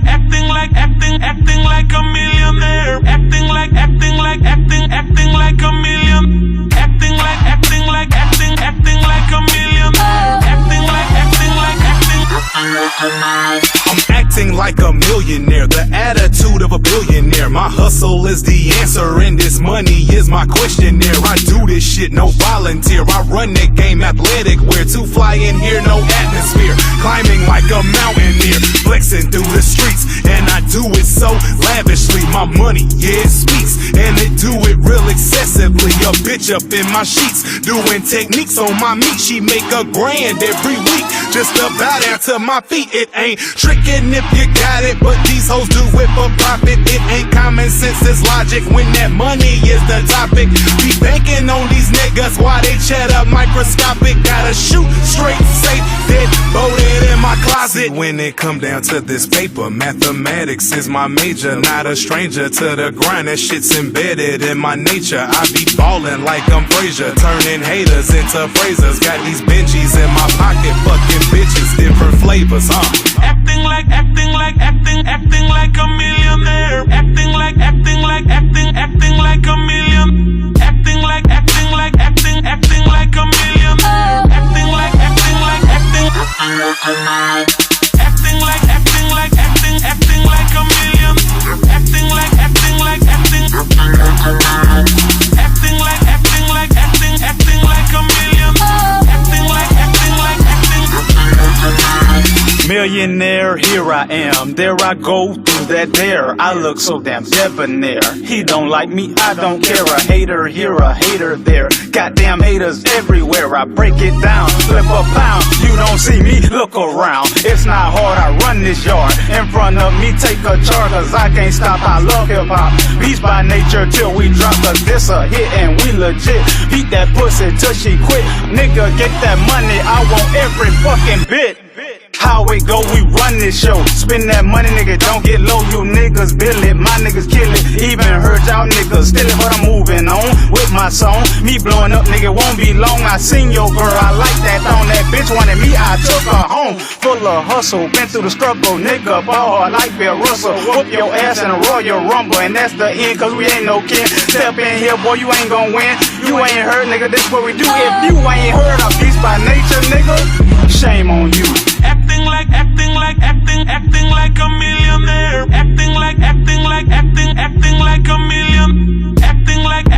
acting like a millionaire. Acting like a million. Acting like a millionaire. I'm acting like a millionaire, the attitude of a billionaire. My hustle is the answer and this money is my questionnaire. I do this shit, no volunteer. I run that game athletic, where to fly in here, no atmosphere. Climbing like a mountaineer, flexing through the streets, and I do it so lavishly. My money, yeah, it speaks, and it do it real excessively. A bitch up in my sheets, doing techniques on my meat. She make $1,000 every week, just to bow down to my feet. It ain't tricking if you got it, but these hoes do it for profit. It ain't common sense, it's logic when that money is the topic. Be banking on these niggas while they cheddar microscopic. Gotta shoot straight, safe, dead, boated in my closet. When it come down to this paper, mathematics is my major. Not a stranger to the grind, that shit's embedded in my nature. I be ballin' like I'm Frazier, turning haters into phrases. Got these Benjis in my pocket, fucking bitches, different flavors, Acting like a millionaire. Acting like a million. Acting like a million. Acting like a million. Acting like a million. Acting Millionaire, here I am, there I go through that dare. I look so damn debonair. He don't like me, I don't care. A hater here, a hater there. Goddamn haters everywhere. I break it down, flip a pound. You don't see me, look around. It's not hard, I run this yard. In front of me, take a charge, cause I can't stop. I love hip hop, beast by nature till we drop. Cause this a hit and we legit. Beat that pussy till she quit. Nigga, get that money, I want every fucking bit. How it go, we run this show. Spend that money, nigga, don't get low. You niggas bill it, my niggas kill it. Even heard y'all niggas steal it, but I'm moving on with my song. Me blowing up, nigga, won't be long. I seen your girl, I like that thong. That bitch wanted me, I took her home. Full of hustle, been through the struggle, nigga, ball hard like Bill Russell. Whoop your ass in a Royal Rumble, and that's the end, cause we ain't no kin. Step in here, boy, you ain't gon' win. You ain't heard, nigga, this what we do. If you ain't heard, I'm beast by nature, nigga. Shame on you. Acting like a millionaire. Acting like a million. Acting like a million. Acting like